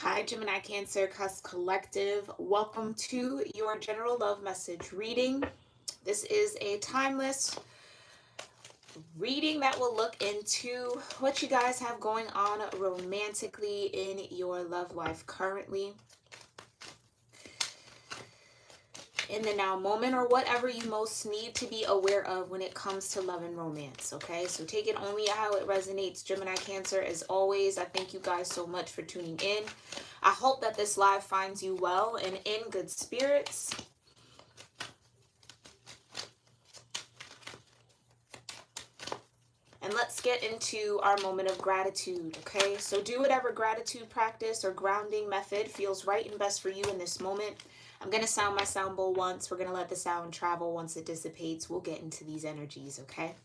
Hi, Gemini Cancer Cusp Collective. Welcome to your general love message reading. This is a timeless reading that will look into what you guys have going on romantically in your love life currently, in the now moment, or whatever you most need to be aware of when it comes to love and romance. Okay, so take it only how it resonates. Gemini Cancer, as always, I thank you guys so much for tuning in. I hope that this live finds you well and in good spirits. And let's get into our moment of gratitude, okay? So do whatever gratitude practice or grounding method feels right and best for you in this moment. I'm going to sound my sound bowl once. We're going to let the sound travel. Once it dissipates, we'll get into these energies, okay?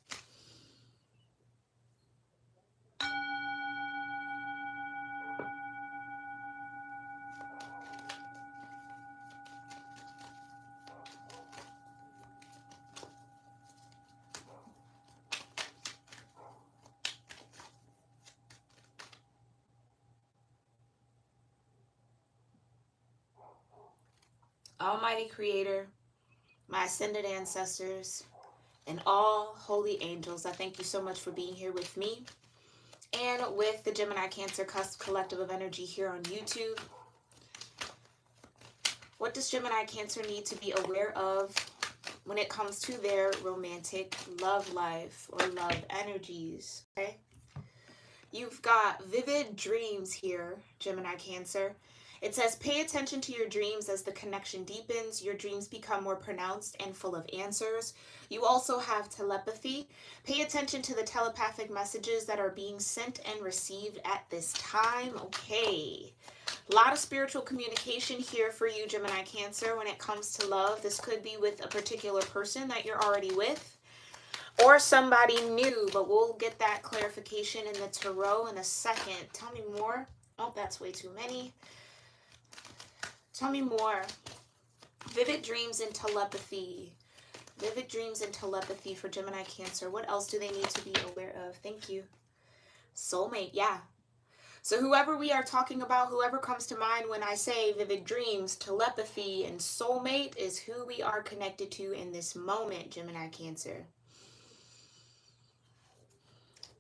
Almighty Creator, my ascended ancestors, and all holy angels, I thank you so much for being here with me and with the Gemini Cancer Cusp Collective of Energy here on YouTube. What does Gemini Cancer need to be aware of when it comes to their romantic love life or love energies? Okay, you've got vivid dreams here, Gemini Cancer. It says, pay attention to your dreams as the connection deepens. Your dreams become more pronounced and full of answers. You also have telepathy. Pay attention to the telepathic messages that are being sent and received at this time. Okay. A lot of spiritual communication here for you, Gemini Cancer, when it comes to love. This could be with a particular person that you're already with or somebody new, but we'll get that clarification in the tarot in a second. Tell me more. Oh, that's way too many. Tell me more. Vivid dreams and telepathy. Vivid dreams and telepathy for Gemini Cancer. What else do they need to be aware of? Thank you. Soulmate, yeah. So whoever we are talking about, whoever comes to mind when I say vivid dreams, telepathy, and soulmate is who we are connected to in this moment, Gemini Cancer.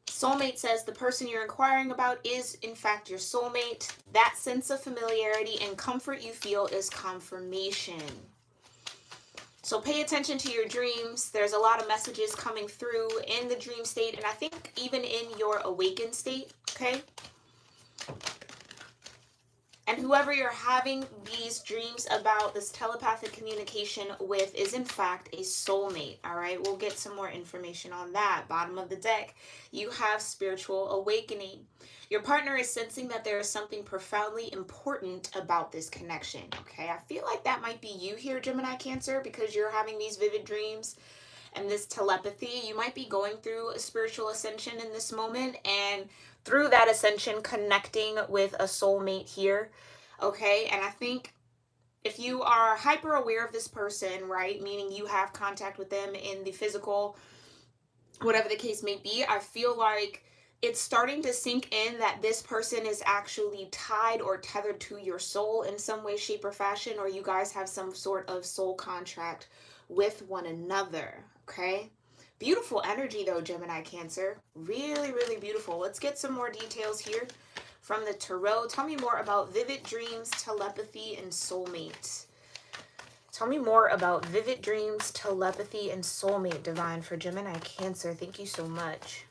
Soulmate says the person you're inquiring about is, in fact, your soulmate. That sense of familiarity and comfort you feel is confirmation. So pay attention to your dreams. There's a lot of messages coming through in the dream state, and I think even in your awakened state, okay? And whoever you're having these dreams about, this telepathic communication with, is in fact a soulmate, all right? We'll get some more information on that. Bottom of the deck, you have spiritual awakening. Your partner is sensing that there is something profoundly important about this connection, okay? I feel like that might be you here, Gemini Cancer, because you're having these vivid dreams and this telepathy. You might be going through a spiritual ascension in this moment, and through that ascension connecting with a soulmate here, okay? And I think if you are hyper aware of this person, right, meaning you have contact with them in the physical, whatever the case may be, I feel like it's starting to sink in that this person is actually tied or tethered to your soul in some way, shape, or fashion, or you guys have some sort of soul contract with one another, okay? Beautiful energy though, Gemini Cancer. Really, really beautiful. Let's get some more details here from the tarot. Tell me more about vivid dreams, telepathy, and soulmate. Tell me more about vivid dreams, telepathy, and soulmate, Divine, for Gemini Cancer. Thank you so much.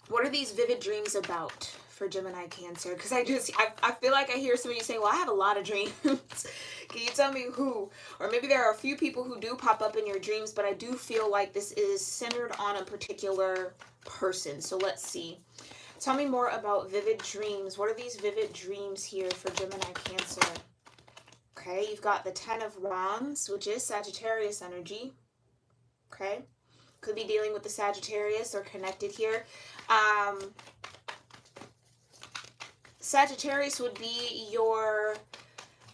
What are these vivid dreams about for Gemini Cancer? Because I feel like I hear somebody saying, well, I have a lot of dreams. Can you tell me who? Or maybe there are a few people who do pop up in your dreams, but I do feel like this is centered on a particular person. So let's see. Tell me more about vivid dreams. What are these vivid dreams here for Gemini Cancer? Okay, you've got the Ten of Wands, which is Sagittarius energy. Okay, could be dealing with the Sagittarius or connected here. Sagittarius would be your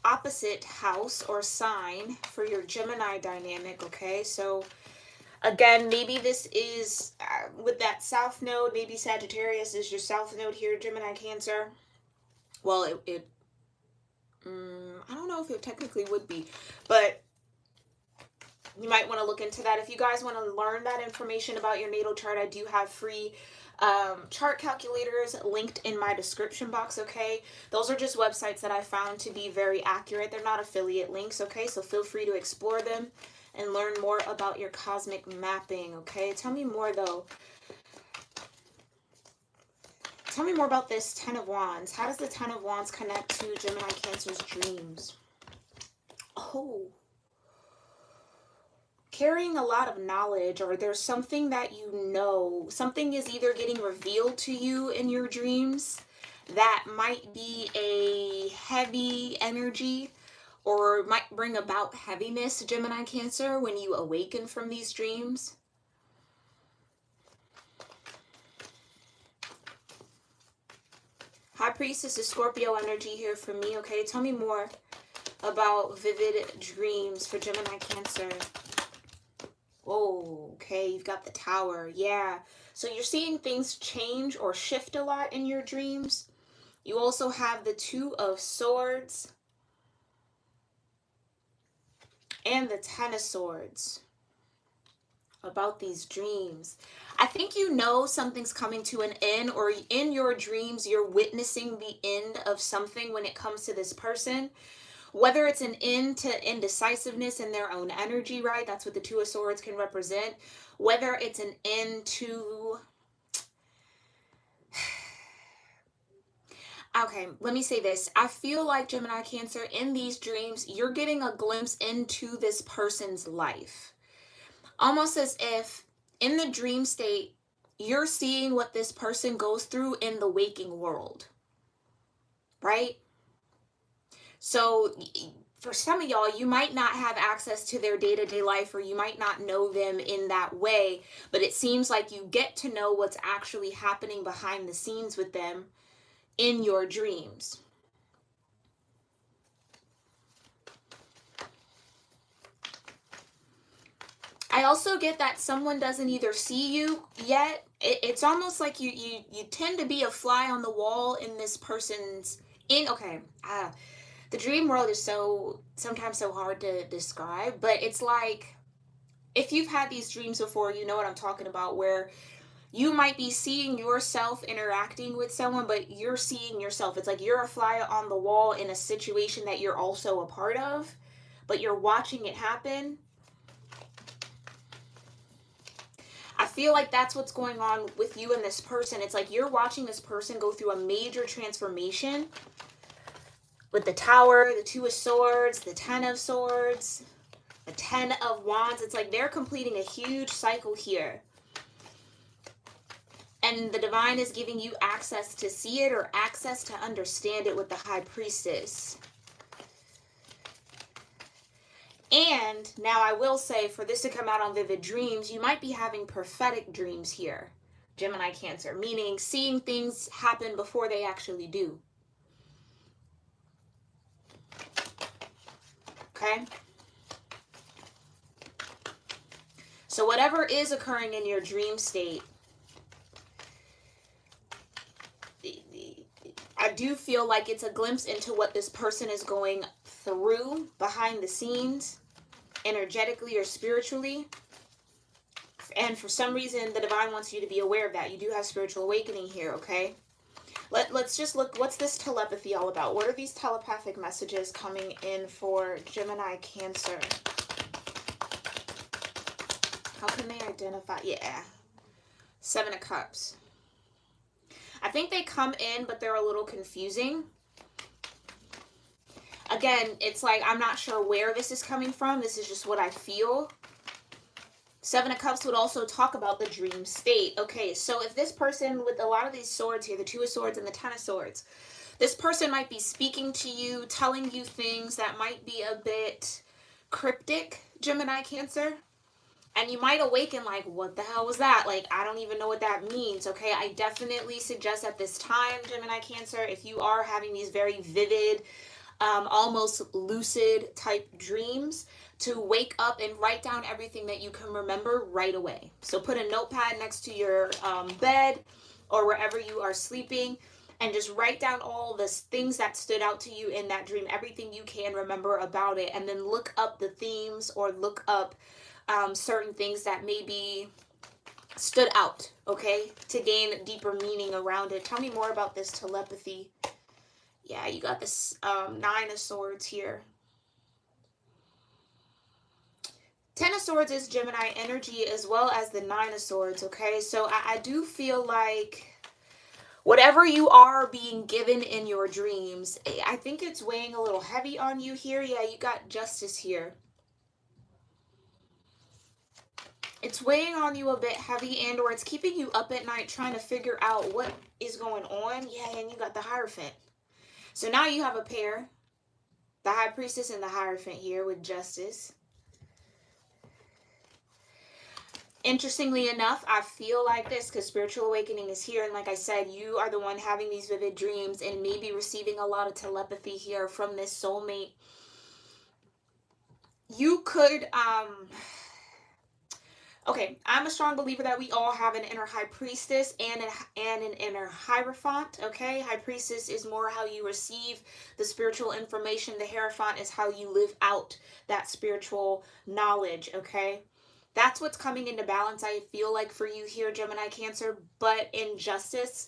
opposite house or sign for your Gemini dynamic, okay? So again, maybe this is with that south node, maybe Sagittarius is your south node here, Gemini Cancer. well, I don't know if it technically would be, but you might want to look into that. If you guys want to learn that information about your natal chart, I do have free chart calculators linked in my description box, okay? Those are just websites that I found to be very accurate. They're not affiliate links, okay? So feel free to explore them and learn more about your cosmic mapping, okay? Tell me more, though. Tell me more about this Ten of Wands. How does the Ten of Wands connect to Gemini Cancer's dreams? Oh. Carrying a lot of knowledge, or there's something that you know. Something is either getting revealed to you in your dreams that might be a heavy energy or might bring about heaviness, Gemini Cancer, when you awaken from these dreams. High Priestess is Scorpio energy here for me, okay? Tell me more about vivid dreams for Gemini Cancer. Oh, okay, you've got the Tower. Yeah, so you're seeing things change or shift a lot in your dreams. You also have the Two of Swords and the Ten of Swords about these dreams. I think you know something's coming to an end, or in your dreams you're witnessing the end of something when it comes to this person. Whether it's an end to indecisiveness in their own energy, right? That's what the Two of Swords can represent. Whether it's an end to... Okay, let me say this. I feel like, Gemini Cancer, in these dreams, you're getting a glimpse into this person's life. Almost as if in the dream state, you're seeing what this person goes through in the waking world, right? So for some of y'all, you might not have access to their day-to-day life, or you might not know them in that way, but it seems like you get to know what's actually happening behind the scenes with them in your dreams. I also get that someone doesn't either see you yet. It's almost like you tend to be a fly on the wall in this person's the dream world is sometimes so hard to describe, but it's like, if you've had these dreams before, you know what I'm talking about, where you might be seeing yourself interacting with someone, but you're seeing yourself. It's like you're a fly on the wall in a situation that you're also a part of, but you're watching it happen. I feel like that's what's going on with you and this person. It's like you're watching this person go through a major transformation with the Tower, the Two of Swords, the Ten of Swords, the Ten of Wands. It's like they're completing a huge cycle here. And the divine is giving you access to see it, or access to understand it, with the High Priestess. And now I will say, for this to come out on vivid dreams, you might be having prophetic dreams here, Gemini Cancer, meaning seeing things happen before they actually do. Okay? So whatever is occurring in your dream state, I do feel like it's a glimpse into what this person is going through behind the scenes, energetically or spiritually. And for some reason, the divine wants you to be aware of that. You do have spiritual awakening here, okay? Let's just look. What's this telepathy all about? What are these telepathic messages coming in for Gemini Cancer? How can they identify? Yeah. Seven of Cups. I think they come in, but they're a little confusing. Again, it's like I'm not sure where this is coming from. This is just what I feel. Seven of Cups would also talk about the dream state. Okay, so if this person, with a lot of these swords here, the Two of Swords and the Ten of Swords, this person might be speaking to you, telling you things that might be a bit cryptic, Gemini Cancer. And you might awaken like, what the hell was that? Like, I don't even know what that means, okay? I definitely suggest at this time, Gemini Cancer, if you are having these very vivid, almost lucid type dreams, to wake up and write down everything that you can remember right away. So put a notepad next to your bed or wherever you are sleeping. and just write down all the things that stood out to you in that dream, everything you can remember about it, and then look up the themes or look up certain things that maybe stood out, okay, to gain deeper meaning around it. Tell me more about this telepathy. Yeah, you got this Nine of Swords here. Ten of Swords is Gemini energy as well as the Nine of Swords, okay? So I do feel like whatever you are being given in your dreams, I think it's weighing a little heavy on you here. Yeah, you got Justice here. It's weighing on you a bit heavy, and or it's keeping you up at night trying to figure out what is going on. Yeah, and you got the Hierophant. So now you have a pair. The High Priestess and the Hierophant here with Justice. Interestingly enough, I feel like this because spiritual awakening is here. And like I said, you are the one having these vivid dreams and maybe receiving a lot of telepathy here from this soulmate. You could, okay, I'm a strong believer that we all have an inner High Priestess and an inner Hierophant, okay? High Priestess is more how you receive the spiritual information. The Hierophant is how you live out that spiritual knowledge, okay? That's what's coming into balance, I feel like, for you here, Gemini Cancer. But in Justice,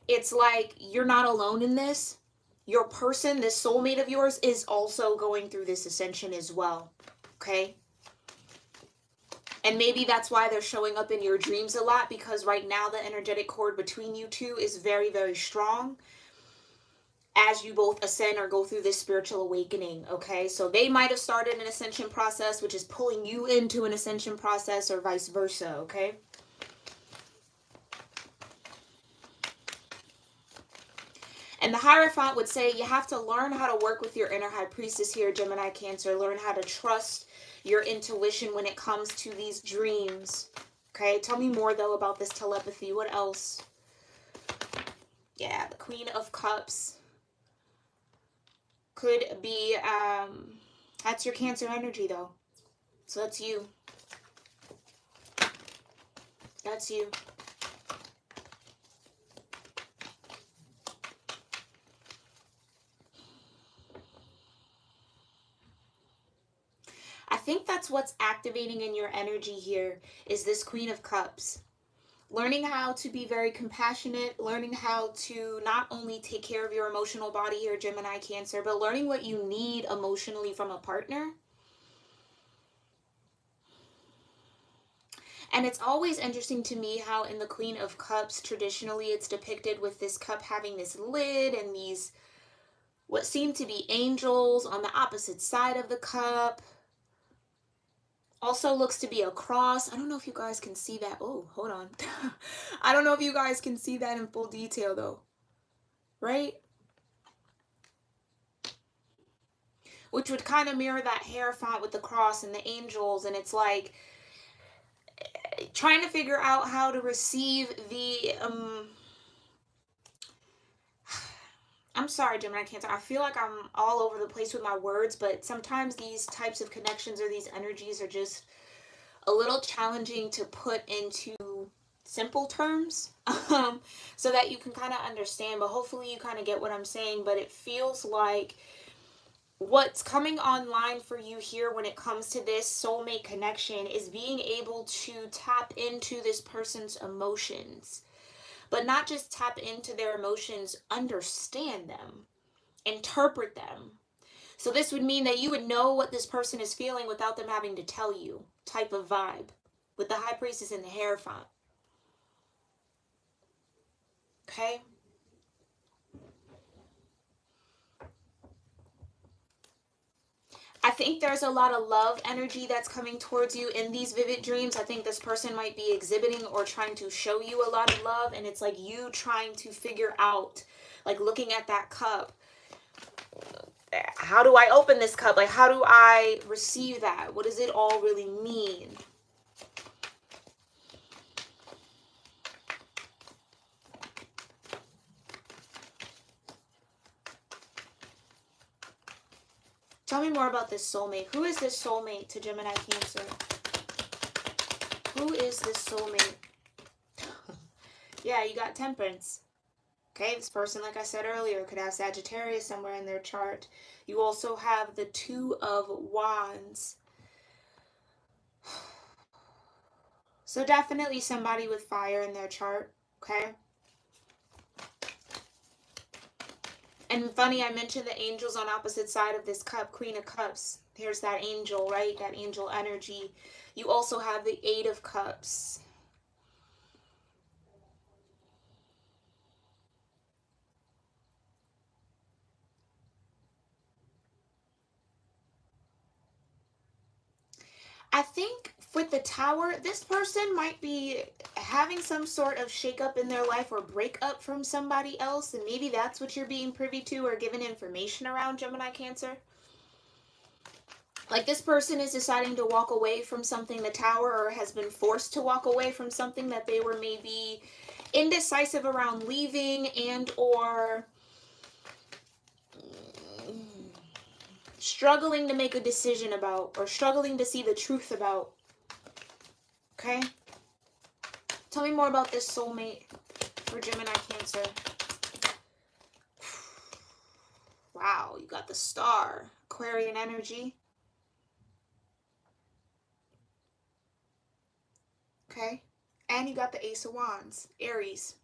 it's like you're not alone in this. Your person, this soulmate of yours, is also going through this ascension as well, okay? And maybe that's why they're showing up in your dreams a lot, because right now the energetic cord between you two is very, very strong as you both ascend or go through this spiritual awakening, okay? So they might have started an ascension process, which is pulling you into an ascension process, or vice versa, okay? And the Hierophant would say you have to learn how to work with your inner High Priestess here, Gemini Cancer. Learn how to trust your intuition when it comes to these dreams, okay? Tell me more, though, about this telepathy. What else? Yeah, the Queen of Cups. Could be, that's your Cancer energy, though. So that's you. That's you. I think that's what's activating in your energy here is this Queen of Cups. Learning how to be very compassionate, learning how to not only take care of your emotional body here, Gemini Cancer, but learning what you need emotionally from a partner. And it's always interesting to me how in the Queen of Cups, traditionally it's depicted with this cup having this lid and these what seem to be angels on the opposite side of the cup. Also looks to be a cross. I don't know if you guys can see that. Oh, hold on. I don't know if you guys can see that in full detail though. Right? Which would kind of mirror that Hierophant with the cross and the angels. And it's like trying to figure out how to receive the... I'm sorry, Gemini Cancer. I feel like I'm all over the place with my words, but sometimes these types of connections or these energies are just a little challenging to put into simple terms so that you can kind of understand. But hopefully you kind of get what I'm saying. But it feels like what's coming online for you here when it comes to this soulmate connection is being able to tap into this person's emotions. But not just tap into their emotions, understand them, interpret them. So this would mean that you would know what this person is feeling without them having to tell you, type of vibe, with the High Priestess and the Hierophant. Okay? I think there's a lot of love energy that's coming towards you in these vivid dreams. I think this person might be exhibiting or trying to show you a lot of love. And it's like you trying to figure out, like looking at that cup. How do I open this cup? Like, how do I receive that? What does it all really mean? Tell me more about this soulmate. Who is this soulmate to Gemini Cancer? Who is this soulmate? Yeah, you got Temperance. Okay, this person, like I said earlier, could have Sagittarius somewhere in their chart. You also have the Two of Wands. So definitely somebody with fire in their chart, okay? And funny, I mentioned the angels on opposite side of this cup, Queen of Cups. Here's that angel, right? That angel energy. You also have the Eight of Cups. I think with the Tower, this person might be having some sort of shakeup in their life or breakup from somebody else, and maybe that's what you're being privy to or given information around, Gemini Cancer. Like this person is deciding to walk away from something, the Tower, or has been forced to walk away from something that they were maybe indecisive around leaving and or struggling to make a decision about or struggling to see the truth about. Okay? Tell me more about this soulmate for Gemini Cancer. Wow, you got the Star, Aquarian energy. Okay? And you got the Ace of Wands, Aries.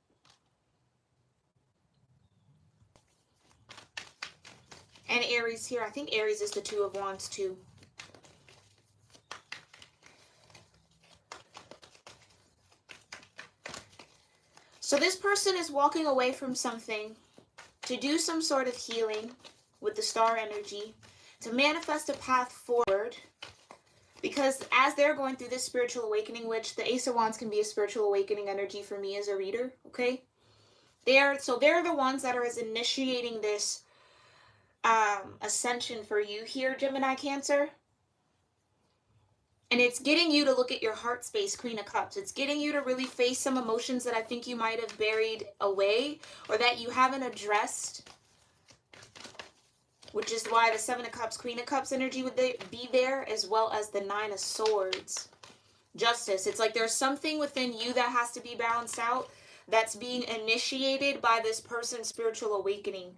And Aries here. I think Aries is the Two of Wands too. So this person is walking away from something to do some sort of healing with the Star energy, to manifest a path forward. Because as they're going through this spiritual awakening, which the Ace of Wands can be a spiritual awakening energy for me as a reader, okay? They're the ones that are initiating this ascension for you here, Gemini Cancer. And it's getting you to look at your heart space, Queen of Cups. It's getting you to really face some emotions that I think you might have buried away or that you haven't addressed. Which is why the Seven of Cups, Queen of Cups energy would be there, as well as the Nine of Swords. Justice. It's like there's something within you that has to be balanced out that's being initiated by this person's spiritual awakening.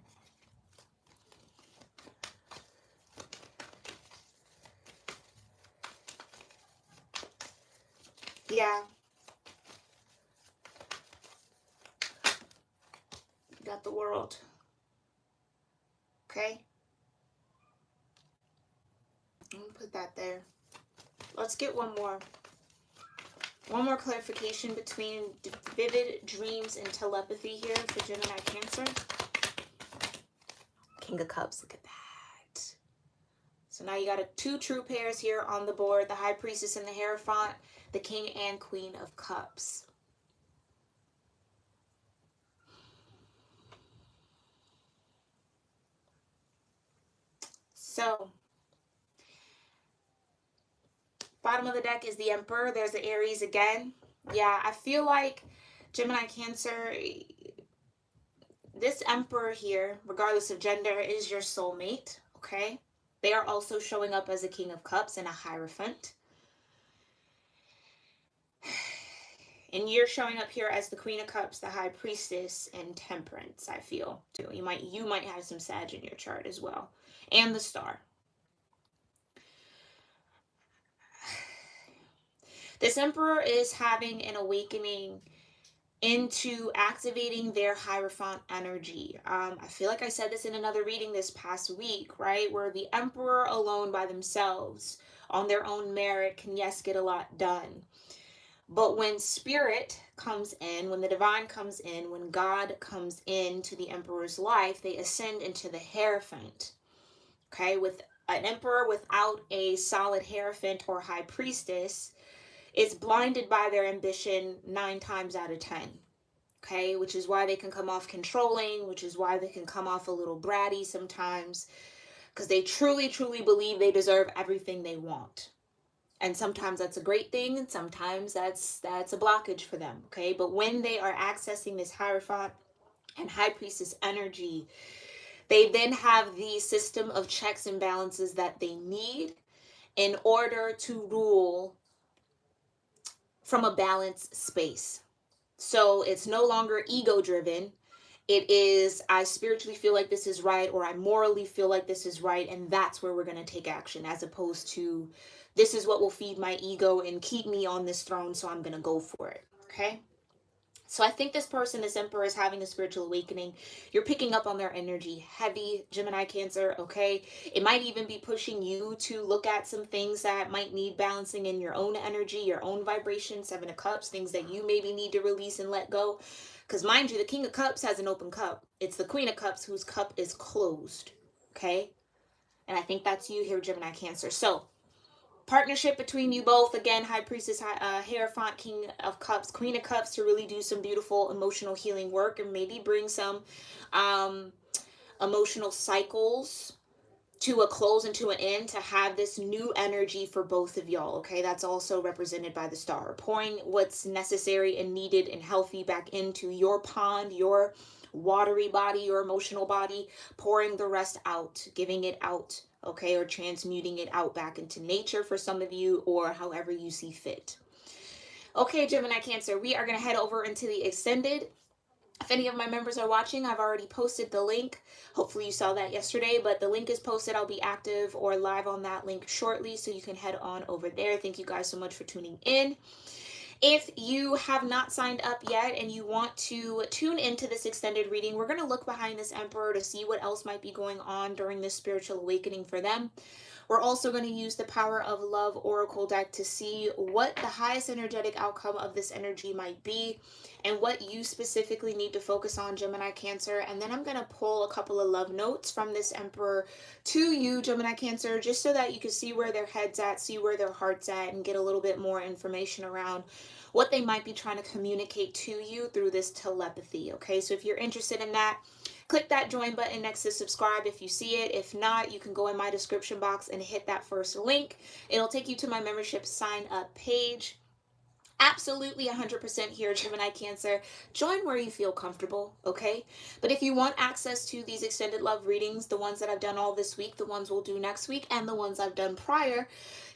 Yeah. You got the World. Okay. I'm going to put that there. Let's get one more. One more clarification between vivid dreams and telepathy here for Gemini Cancer. King of Cups, look at that. So now you got two true pairs here on the board. The High Priestess and the Hierophant. The King and Queen of Cups. So, bottom of the deck is the Emperor. There's the Aries again. Yeah, I feel like Gemini Cancer, this Emperor here, regardless of gender, is your soulmate, okay? They are also showing up as a King of Cups and a Hierophant. And you're showing up here as the Queen of Cups, the High Priestess, and Temperance, I feel, too. You might have some Sag in your chart as well. And the Star. This Emperor is having an awakening into activating their Hierophant energy. I feel like I said this in another reading this past week, right? Where the Emperor alone by themselves, on their own merit, can, yes, get a lot done. But when Spirit comes in, when the Divine comes in, when God comes into the Emperor's life, they ascend into the Hierophant. Okay, with an Emperor without a solid Hierophant or High Priestess is blinded by their ambition 9 times out of 10. Okay, which is why they can come off controlling, which is why they can come off a little bratty sometimes, because they truly, truly believe they deserve everything they want. And sometimes that's a great thing, and sometimes that's a blockage for them, okay? But when they are accessing this Hierophant and High Priestess energy, they then have the system of checks and balances that they need in order to rule from a balanced space. So it's no longer ego-driven. It is, I spiritually feel like this is right, or I morally feel like this is right, and that's where we're going to take action, as opposed to this is what will feed my ego and keep me on this throne, so I'm going to go for it. Okay? So I think this person, this emperor, is having a spiritual awakening. You're picking up on their energy. Heavy Gemini Cancer, okay? It might even be pushing you to look at some things that might need balancing in your own energy, your own vibration. Seven of Cups, things that you maybe need to release and let go. Because mind you, the King of Cups has an open cup. It's the Queen of Cups whose cup is closed, okay? And I think that's you here, Gemini Cancer. So partnership between you both, again, High Priestess, Hierophant, King of Cups, Queen of Cups, to really do some beautiful emotional healing work, and maybe bring some um emotional cycles to a close and to an end, to have this new energy for both of y'all. Okay, that's also represented by the star, pouring what's necessary and needed and healthy back into your pond, your watery body, your emotional body, pouring the rest out, giving it out, okay, or transmuting it out back into nature for some of you, or however you see fit. Okay, Gemini Cancer, we are going to head over into the extended. If any of my members are watching, I've already posted the link. Hopefully you saw that yesterday, but the link is posted. I'll be active or live on that link shortly, so you can head on over there. Thank you guys so much for tuning in. If you have not signed up yet and you want to tune into this extended reading, we're going to look behind this emperor to see what else might be going on during this spiritual awakening for them. We're also going to use the Power of Love Oracle deck to see what the highest energetic outcome of this energy might be and what you specifically need to focus on, Gemini Cancer. And then I'm going to pull a couple of love notes from this emperor to you, Gemini Cancer, just so that you can see where their head's at, see where their heart's at, and get a little bit more information around what they might be trying to communicate to you through this telepathy. Okay, so if you're interested in that, click that join button next to subscribe if you see it. If not, you can go in my description box and hit that first link. It'll take you to my membership sign up page. Absolutely 100% here, Gemini Cancer. Join where you feel comfortable, okay? But if you want access to these extended love readings, the ones that I've done all this week, the ones we'll do next week, and the ones I've done prior,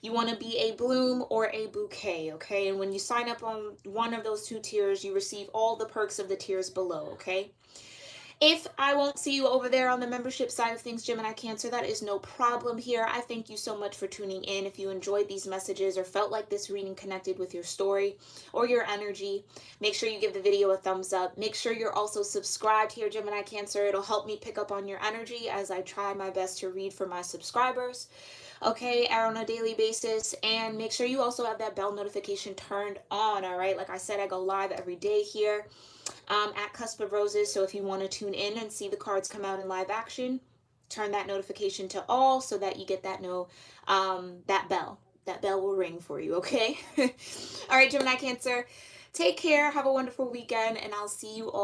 you want to be a bloom or a bouquet, okay? And when you sign up on one of those two tiers, you receive all the perks of the tiers below, okay? If I won't see you over there on the membership side of things, Gemini Cancer, that is no problem here. I thank you so much for tuning in. If you enjoyed these messages or felt like this reading connected with your story or your energy, make sure you give the video a thumbs up. Make sure you're also subscribed here, Gemini Cancer. It'll help me pick up on your energy as I try my best to read for my subscribers, okay, on a daily basis. And make sure you also have that bell notification turned on, all right? Like I said, I go live every day here at Cusp of Roses. So if you want to tune in and see the cards come out in live action, turn that notification to all so that you get that that bell. That bell will ring for you, okay? All right, Gemini Cancer, take care. Have a wonderful weekend, and I'll see you all